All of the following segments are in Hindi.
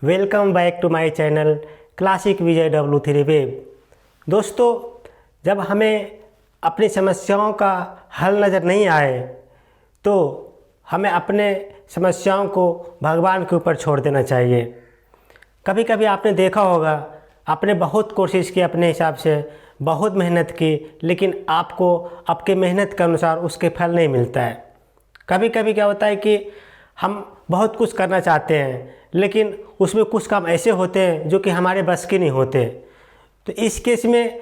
Welcome back to my channel classic Vijay W3 web. दोस्तों, जब हमें अपनी समस्याओं का हल नज़र नहीं आए तो हमें अपने समस्याओं को भगवान के ऊपर छोड़ देना चाहिए। कभी कभी आपने देखा होगा, आपने बहुत कोशिश की, अपने हिसाब से बहुत मेहनत की, लेकिन आपको आपके मेहनत के अनुसार उसके फल नहीं मिलता है। कभी कभी क्या होता है कि हम बहुत कुछ करना चाहते हैं, लेकिन उसमें कुछ काम ऐसे होते हैं जो कि हमारे बस के नहीं होते। तो इस केस में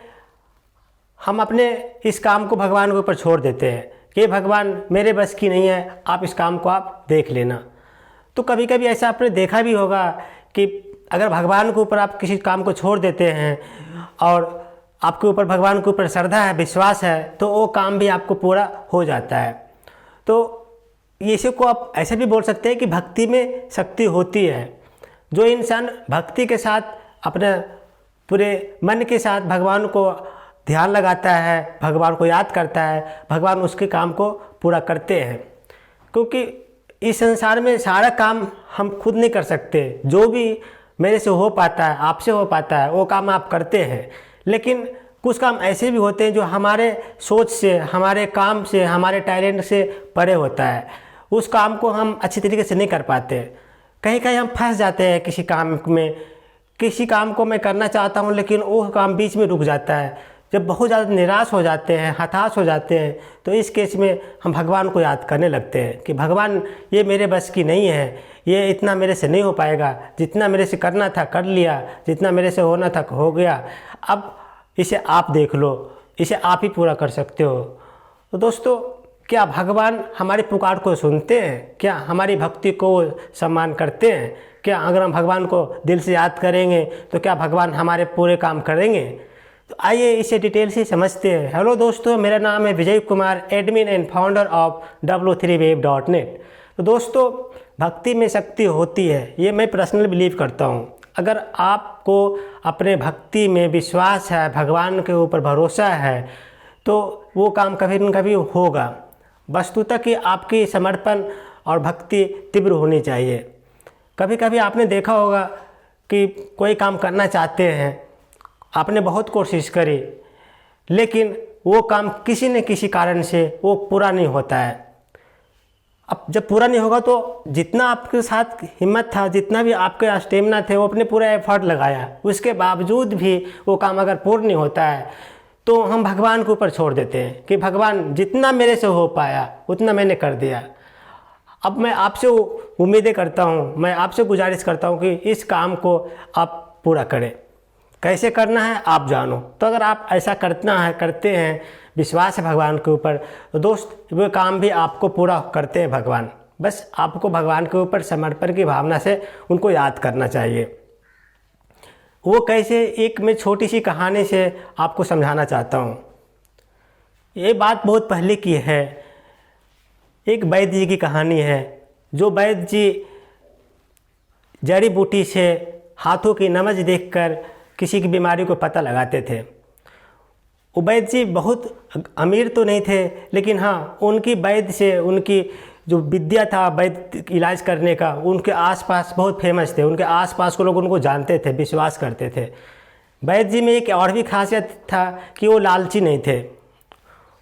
हम अपने इस काम को भगवान के ऊपर छोड़ देते हैं कि भगवान मेरे बस की नहीं है, आप इस काम को आप देख लेना। तो कभी कभी ऐसा आपने देखा भी होगा कि अगर भगवान के ऊपर आप किसी काम को छोड़ देते हैं और आपके ऊपर भगवान के ऊपर श्रद्धा है, विश्वास है, तो वो काम भी आपको पूरा हो जाता है। तो इसी को आप ऐसे भी बोल सकते हैं कि भक्ति में शक्ति होती है। जो इंसान भक्ति के साथ अपने पूरे मन के साथ भगवान को ध्यान लगाता है, भगवान को याद करता है, भगवान उसके काम को पूरा करते हैं। क्योंकि इस संसार में सारा काम हम खुद नहीं कर सकते। जो भी मेरे से हो पाता है, आपसे हो पाता है, वो काम आप करते हैं। लेकिन कुछ काम ऐसे भी होते हैं जो हमारे सोच से, हमारे काम से, हमारे टैलेंट से परे होता है। उस काम को हम अच्छी तरीके से नहीं कर पाते। कहीं कहीं हम फंस जाते हैं किसी काम में। किसी काम को मैं करना चाहता हूँ, लेकिन वो काम बीच में रुक जाता है। जब बहुत ज़्यादा निराश हो जाते हैं, हताश हो जाते हैं, तो इस केस में हम भगवान को याद करने लगते हैं कि भगवान, ये मेरे बस की नहीं है, ये इतना मेरे से नहीं हो पाएगा। जितना मेरे से करना था कर लिया, जितना मेरे से होना था हो गया, अब इसे आप देख लो, इसे आप ही पूरा कर सकते हो। तो दोस्तों, क्या भगवान हमारी पुकार को सुनते हैं? क्या हमारी भक्ति को सम्मान करते हैं? क्या अगर हम भगवान को दिल से याद करेंगे तो क्या भगवान हमारे पूरे काम करेंगे? तो आइए इसे डिटेल से समझते हैं। हेलो दोस्तों, मेरा नाम है Vijay Kumar, admin and founder of W3web.net। तो दोस्तों, भक्ति में शक्ति होती है, ये मैं पर्सनल बिलीव करता हूँ। अगर आपको अपने भक्ति में विश्वास है, भगवान के ऊपर भरोसा है, तो वो काम कभी न कभी होगा। वस्तुतः कि आपकी समर्पण और भक्ति तीव्र होनी चाहिए। कभी कभी आपने देखा होगा कि कोई काम करना चाहते हैं, आपने बहुत कोशिश करी, लेकिन वो काम किसी न किसी कारण से वो पूरा नहीं होता है। अब जब पूरा नहीं होगा तो जितना आपके साथ हिम्मत था, जितना भी आपके स्टेमिना थे, वो अपने पूरा एफर्ट लगाया, उसके बावजूद भी वो काम अगर पूर्ण नहीं होता है तो हम भगवान के ऊपर छोड़ देते हैं कि भगवान, जितना मेरे से हो पाया उतना मैंने कर दिया। अब मैं आपसे उम्मीदें करता हूँ, मैं आपसे गुजारिश करता हूँ कि इस काम को आप पूरा करें। कैसे करना है आप जानो। तो अगर आप ऐसा करते हैं, विश्वास है भगवान के ऊपर, तो दोस्त वो काम भी आपको पूरा करते हैं भगवान। बस आपको भगवान के ऊपर समर्पण की भावना से उनको याद करना चाहिए। वो कैसे, एक मैं छोटी सी कहानी से आपको समझाना चाहता हूँ। ये बात बहुत पहले की है। एक वैद्य जी की कहानी है। जो वैद्य जी जड़ी बूटी से, हाथों की नमज देखकर किसी की बीमारी को पता लगाते थे। वो वैद्य जी बहुत अमीर तो नहीं थे, लेकिन हाँ, उनकी वैद्य से, उनकी जो विद्या था वैद्य इलाज करने का, उनके आसपास बहुत फेमस थे। उनके आसपास के लोग उनको जानते थे, विश्वास करते थे। वैद्य जी में एक और भी खासियत था कि वो लालची नहीं थे।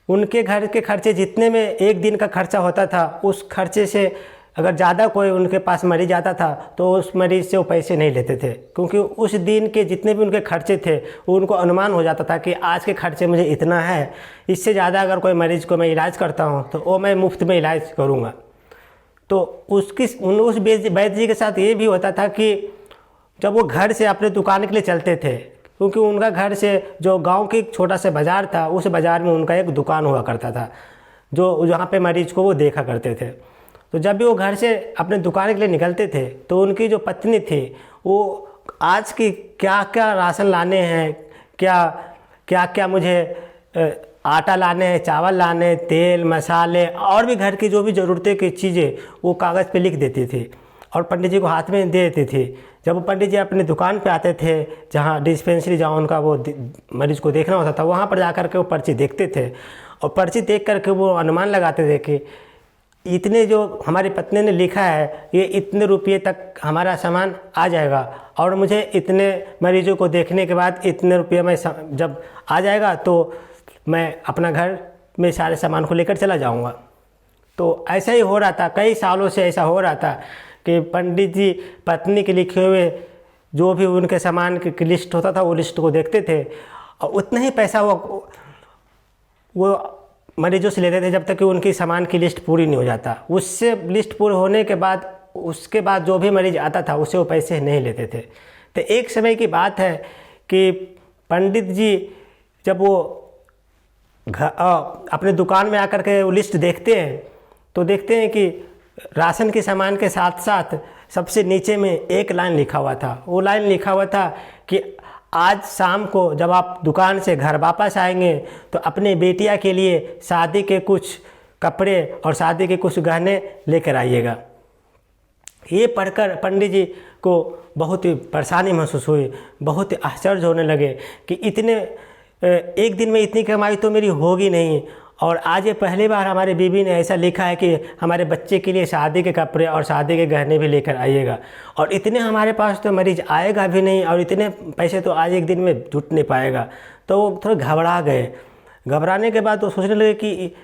उनके घर के खर्चे जितने में एक दिन का खर्चा होता था, उस खर्चे से अगर ज़्यादा कोई उनके पास मरीज आता था तो उस मरीज़ से वो पैसे नहीं लेते थे, क्योंकि उस दिन के जितने भी उनके खर्चे थे वो उनको अनुमान हो जाता था कि आज के खर्चे मुझे इतना है, इससे ज़्यादा अगर कोई मरीज़ को मैं इलाज करता हूँ तो वो मैं मुफ्त में इलाज करूँगा। तो उस वैद्य जी के साथ ये भी होता था कि जब वो घर से अपने दुकान के लिए चलते थे, क्योंकि उनका घर से जो गाँव की छोटा सा बाज़ार था, उस बाज़ार में उनका एक दुकान हुआ करता था, जो जहाँ पर मरीज़ को वो देखा करते थे। तो जब भी वो घर से अपने दुकान के लिए निकलते थे तो उनकी जो पत्नी थी, वो आज की क्या क्या राशन लाने हैं, क्या क्या मुझे आटा लाने हैं, चावल लाने हैं, तेल मसाले और भी घर की जो भी ज़रूरतें की चीज़ें वो कागज़ पे लिख देती थी और पंडित जी को हाथ में दे देती थी। जब वो पंडित जी अपनी दुकान पे आते थे, जहाँ डिस्पेंसरी, जहाँ उनका वो मरीज़ को देखना होता था, वहाँ पर जा कर के वो पर्ची देखते थे और पर्ची देख कर के वो अनुमान लगाते थे कि इतने जो हमारी पत्नी ने लिखा है ये इतने रुपये तक हमारा सामान आ जाएगा और मुझे इतने मरीजों को देखने के बाद इतने रुपये में जब आ जाएगा तो मैं अपना घर में सारे सामान को लेकर चला जाऊंगा। तो ऐसा ही हो रहा था, कई सालों से ऐसा हो रहा था कि पंडित जी पत्नी के लिखे हुए जो भी उनके सामान की लिस्ट होता था वो लिस्ट को देखते थे और उतना ही पैसा वो मरीजों से लेते थे जब तक कि उनकी सामान की लिस्ट पूरी नहीं हो जाता। उससे लिस्ट पूरी होने के बाद उसके बाद जो भी मरीज आता था उससे वो पैसे नहीं लेते थे। तो एक समय की बात है कि पंडित जी जब वो अपने दुकान में आकर के वो लिस्ट देखते हैं तो देखते हैं कि राशन के सामान के साथ साथ सबसे नीचे में एक लाइन लिखा हुआ था। वो लाइन लिखा हुआ था कि आज शाम को जब आप दुकान से घर वापस आएंगे तो अपने बेटिया के लिए शादी के कुछ कपड़े और शादी के कुछ गहने लेकर आइएगा। ये पढ़कर पंडित जी को बहुत ही परेशानी महसूस हुई, बहुत ही आश्चर्य होने लगे कि इतने एक दिन में इतनी कमाई तो मेरी होगी नहीं और आज ये पहली बार हमारे बीवी ने ऐसा लिखा है कि हमारे बच्चे के लिए शादी के कपड़े और शादी के गहने भी लेकर आइएगा और इतने हमारे पास तो मरीज आएगा भी नहीं और इतने पैसे तो आज एक दिन में जुट नहीं पाएगा। तो वो थोड़ा घबरा गए। घबराने के बाद वो सोचने लगे कि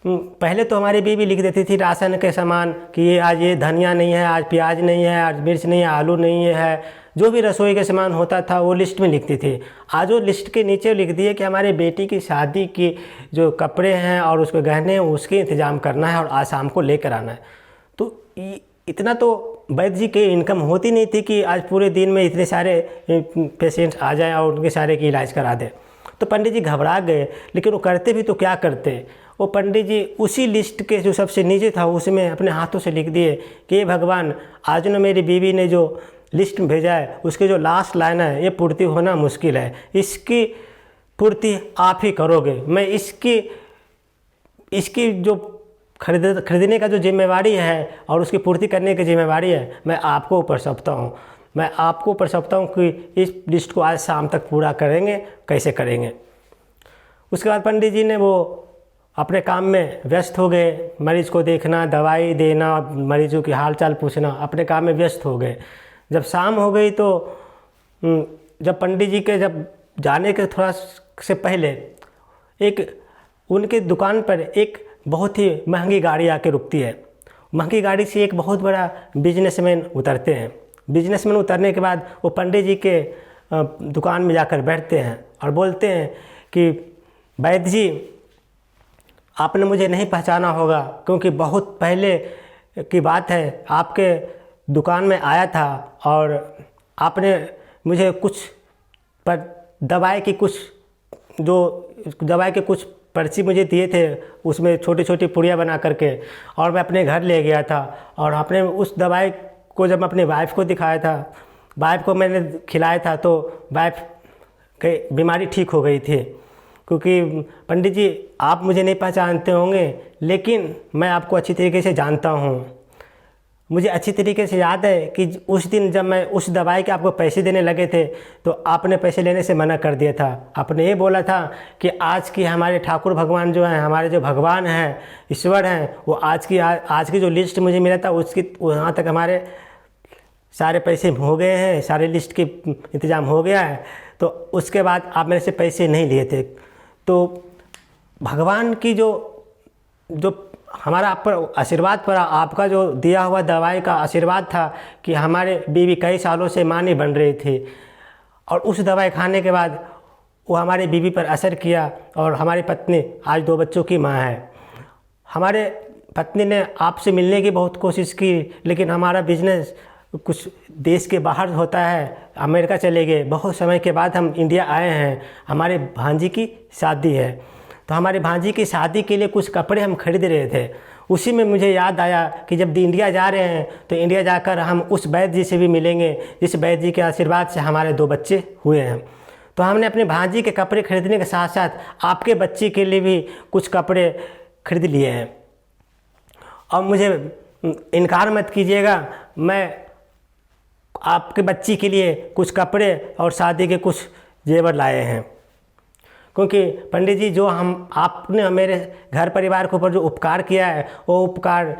पहले तो हमारी बीवी लिख देती थी राशन के सामान कि ये आज ये धनिया नहीं है, आज प्याज नहीं है, आज मिर्च नहीं है, आलू नहीं है, जो भी रसोई के सामान होता था वो लिस्ट में लिखती थी। आज वो लिस्ट के नीचे लिख दिए कि हमारे बेटी की शादी की जो कपड़े हैं और उसके गहने हैं उसके इंतज़ाम करना है और आज शाम को लेकर आना है। तो इतना तो वैद्य जी की इनकम होती नहीं थी कि आज पूरे दिन में इतने सारे पेशेंट्स आ जाएं और उनके सारे की इलाज करा दें। तो पंडित जी घबरा गए, लेकिन वो करते भी तो क्या करते। वो पंडित जी उसी लिस्ट के जो सबसे नीचे था उसमें अपने हाथों से लिख दिए कि ये भगवान, आज न मेरी बीवी ने जो लिस्ट में भेजा है उसके जो लास्ट लाइन है ये पूर्ति होना मुश्किल है, इसकी पूर्ति आप ही करोगे। मैं इसकी जो खरीदने का जो जिम्मेवारी है और उसकी पूर्ति करने की जिम्मेवारी है मैं आपको ऊपर सौंपता हूँ। मैं आपको ऊपर सौंपता हूँ कि इस लिस्ट को आज शाम तक पूरा करेंगे, कैसे करेंगे। उसके बाद पंडित जी ने वो अपने काम में व्यस्त हो गए, मरीज़ को देखना, दवाई देना, मरीजों की हालचाल पूछना, अपने काम में व्यस्त हो गए। जब शाम हो गई तो जब पंडित जी के जब जाने के थोड़ा से पहले एक उनके दुकान पर एक बहुत ही महंगी गाड़ी आके रुकती है। महंगी गाड़ी से एक बहुत बड़ा बिजनेसमैन उतरते हैं। बिजनेसमैन उतरने के बाद वो पंडित जी के दुकान में जाकर बैठते हैं और बोलते हैं कि वैद्य जी, आपने मुझे नहीं पहचाना होगा क्योंकि बहुत पहले की बात है, आपके दुकान में आया था और आपने मुझे कुछ पर दवाई की कुछ पर्ची मुझे दिए थे, उसमें छोटी छोटी पुड़िया बना करके, और मैं अपने घर ले गया था और आपने उस दवाई को जब अपने वाइफ को दिखाया था, वाइफ को मैंने खिलाया था तो वाइफ की बीमारी ठीक हो गई थी। क्योंकि पंडित जी आप मुझे नहीं पहचानते होंगे लेकिन मैं आपको अच्छी तरीके से जानता हूँ। मुझे अच्छी तरीके से याद है कि उस दिन जब मैं उस दवाई के आपको पैसे देने लगे थे तो आपने पैसे लेने से मना कर दिया था। आपने ये बोला था कि आज की हमारे ठाकुर भगवान जो हैं, हमारे जो भगवान हैं, ईश्वर हैं, वो आज की जो लिस्ट मुझे मिला था उसकी वहाँ तक हमारे सारे पैसे हो गए हैं, सारे लिस्ट के इंतज़ाम हो गया है। तो उसके बाद आप मेरे से पैसे नहीं लिए थे। तो भगवान की जो हमारा आप पर आशीर्वाद पड़ा, आपका जो दिया हुआ दवाई का आशीर्वाद था कि हमारे बीवी कई सालों से मां नहीं बन रही थी और उस दवाई खाने के बाद वो हमारी बीवी पर असर किया और हमारी पत्नी आज 2 बच्चों की मां है। हमारे पत्नी ने आपसे मिलने की बहुत कोशिश की लेकिन हमारा बिजनेस कुछ देश के बाहर होता है, अमेरिका चले गए। बहुत समय के बाद हम इंडिया आए हैं, हमारे भांजी की शादी है। तो हमारे भांजी की शादी के लिए कुछ कपड़े हम खरीद रहे थे। उसी में मुझे याद आया कि जब इंडिया जा रहे हैं तो इंडिया जाकर हम उस वैद्य जी से भी मिलेंगे जिस वैद्य जी के आशीर्वाद से हमारे 2 बच्चे हुए हैं। तो हमने अपने भांजी के कपड़े खरीदने के साथ साथ आपके बच्चे के लिए भी कुछ कपड़े खरीद लिए हैं। और मुझे इनकार मत कीजिएगा, मैं आपके बच्ची के लिए कुछ कपड़े और शादी के कुछ जेवर लाए हैं। क्योंकि पंडित जी जो आपने मेरे घर परिवार के ऊपर जो उपकार किया है वो उपकार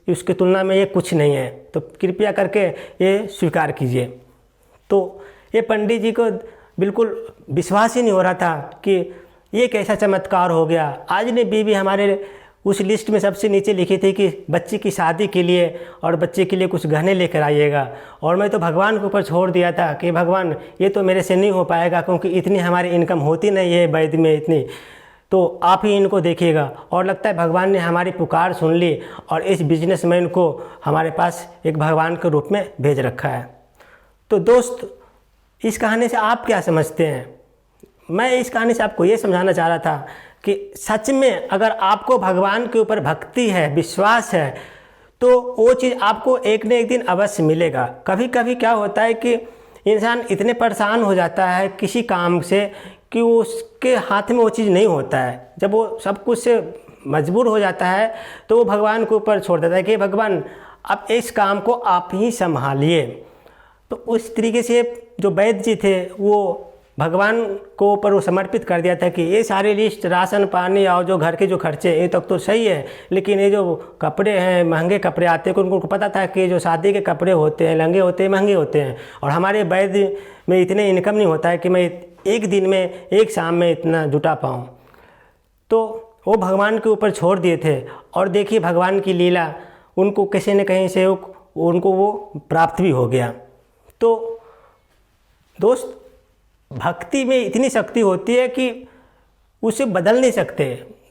उसकी तुलना में ये कुछ नहीं है, तो कृपया करके ये स्वीकार कीजिए। तो ये पंडित जी को बिल्कुल विश्वास ही नहीं हो रहा था कि ये कैसा चमत्कार हो गया। आज ने बीवी हमारे उस लिस्ट में सबसे नीचे लिखी थी कि बच्चे की शादी के लिए और बच्चे के लिए कुछ गहने लेकर आइएगा, और मैं तो भगवान के ऊपर छोड़ दिया था कि भगवान ये तो मेरे से नहीं हो पाएगा, क्योंकि इतनी हमारी इनकम होती नहीं है वैद्य में इतनी, तो आप ही इनको देखिएगा। और लगता है भगवान ने हमारी पुकार सुन ली और इस बिजनेसमैन को हमारे पास एक भगवान के रूप में भेज रखा है। तो दोस्त, इस कहानी से आप क्या समझते हैं? मैं इस कहानी से आपको ये समझाना चाह रहा था कि सच में अगर आपको भगवान के ऊपर भक्ति है, विश्वास है, तो वो चीज़ आपको एक न एक दिन अवश्य मिलेगा। कभी कभी क्या होता है कि इंसान इतने परेशान हो जाता है किसी काम से कि उसके हाथ में वो चीज़ नहीं होता है। जब वो सब कुछ से मजबूर हो जाता है तो वो भगवान के ऊपर छोड़ देता है कि भगवान अब इस काम को आप ही संभालिए। तो उस तरीके से जो वैद्य जी थे वो भगवान को ऊपर वो समर्पित कर दिया था कि ये सारी लिस्ट, राशन पानी और जो घर के जो खर्चे, ये तक तो सही है, लेकिन ये जो कपड़े हैं, महंगे कपड़े आते हैं, उनको पता था कि जो शादी के कपड़े होते हैं, लहंगे होते हैं, महंगे होते हैं, और हमारे वैद्य में इतने इनकम नहीं होता है कि मैं एक दिन में, एक शाम में इतना जुटा पाऊँ। तो वो भगवान के ऊपर छोड़ दिए थे, और देखिए भगवान की लीला, उनको किसी न कहीं से उनको वो प्राप्त भी हो गया। तो दोस्त, भक्ति में इतनी शक्ति होती है कि उसे बदल नहीं सकते,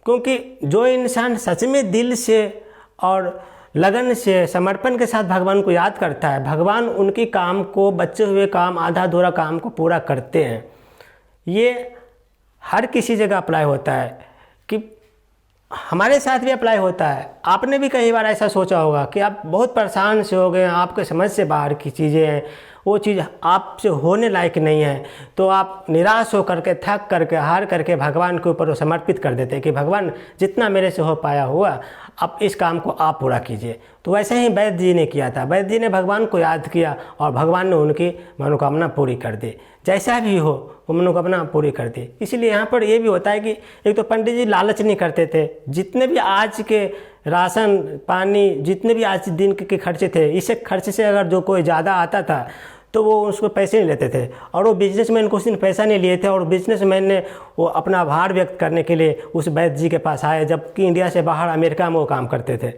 क्योंकि जो इंसान सच में दिल से और लगन से, समर्पण के साथ भगवान को याद करता है, भगवान उनकी काम को, बचे हुए काम, आधा अधूरा काम को पूरा करते हैं। ये हर किसी जगह अप्लाई होता है, कि हमारे साथ भी अप्लाई होता है। आपने भी कई बार ऐसा सोचा होगा कि आप बहुत परेशान से हो गए, आपके समझ से बाहर की चीज़ें हैं, वो चीज़ आपसे होने लायक नहीं है, तो आप निराश हो करके, थक करके, हार करके भगवान के ऊपर वो समर्पित कर देते हैं कि भगवान जितना मेरे से हो पाया हुआ, अब इस काम को आप पूरा कीजिए। तो वैसे ही वैद्य जी ने किया था। वैद्य जी ने भगवान को याद किया और भगवान ने उनकी मनोकामना पूरी कर दी। जैसा भी हो वो मनोकामना पूरी कर दी। इसीलिए यहाँ पर ये भी होता है कि एक तो पंडित जी लालच नहीं करते थे। जितने भी आज के राशन पानी, जितने भी आज दिन के खर्चे थे, इस खर्चे से अगर जो कोई ज़्यादा आता था तो वो उसको पैसे नहीं लेते थे, और वो बिजनेसमैन को उसने पैसा नहीं लिए थे, और बिजनेसमैन ने वो अपना आभार व्यक्त करने के लिए उस वैद्य जी के पास आए, जबकि इंडिया से बाहर अमेरिका में वो काम करते थे।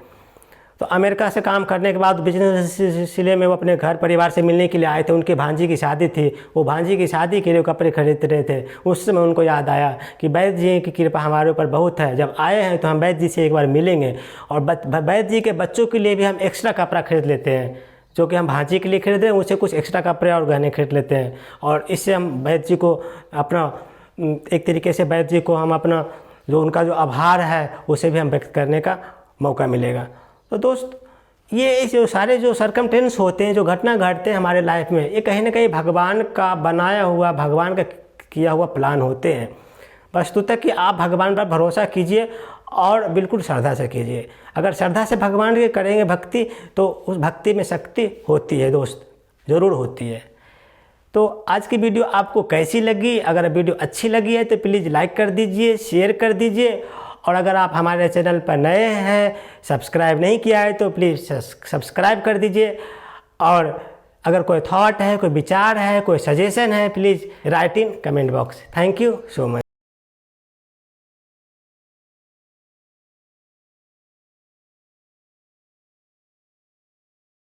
तो अमेरिका से काम करने के बाद बिजनेस सिलसिले में वो अपने घर परिवार से मिलने के लिए आए थे। उनकी भांजी की शादी थी, वो भांजी की शादी के लिए कपड़े खरीद रहे थे। उस समय उनको याद आया कि वैद्य जी की कृपा हमारे ऊपर बहुत है, जब आए हैं तो हम वैद्य जी से एक बार मिलेंगे, और वैद्य जी के बच्चों के लिए भी हम एक्स्ट्रा कपड़ा खरीद लेते हैं, जो कि हम भांजी के लिए खरीद रहे हैं, उसे कुछ एक्स्ट्रा कपड़े और गहने खरीद लेते हैं, और इससे हम वैद्य जी को अपना, एक तरीके से वैद्य जी को हम अपना जो उनका जो आभार है उसे भी हम व्यक्त करने का मौका मिलेगा। तो दोस्त, ये जो सारे जो सर्कमटेंस होते हैं, जो घटना घटते हैं हमारे लाइफ में, ये कहीं ना कहीं भगवान का बनाया हुआ, भगवान का किया हुआ प्लान होते हैं। वस्तुतः कि आप भगवान पर भरोसा कीजिए और बिल्कुल श्रद्धा से कीजिए। अगर श्रद्धा से भगवान की करेंगे भक्ति, तो उस भक्ति में शक्ति होती है दोस्त, ज़रूर होती है। तो आज की वीडियो आपको कैसी लगी? अगर वीडियो अच्छी लगी है तो प्लीज़ लाइक कर दीजिए, शेयर कर दीजिए, और अगर आप हमारे चैनल पर नए हैं, सब्सक्राइब नहीं किया है तो प्लीज़ सब्सक्राइब कर दीजिए। और अगर कोई थॉट है, कोई विचार है, कोई सजेशन है, please write in comment box. Thank you so much.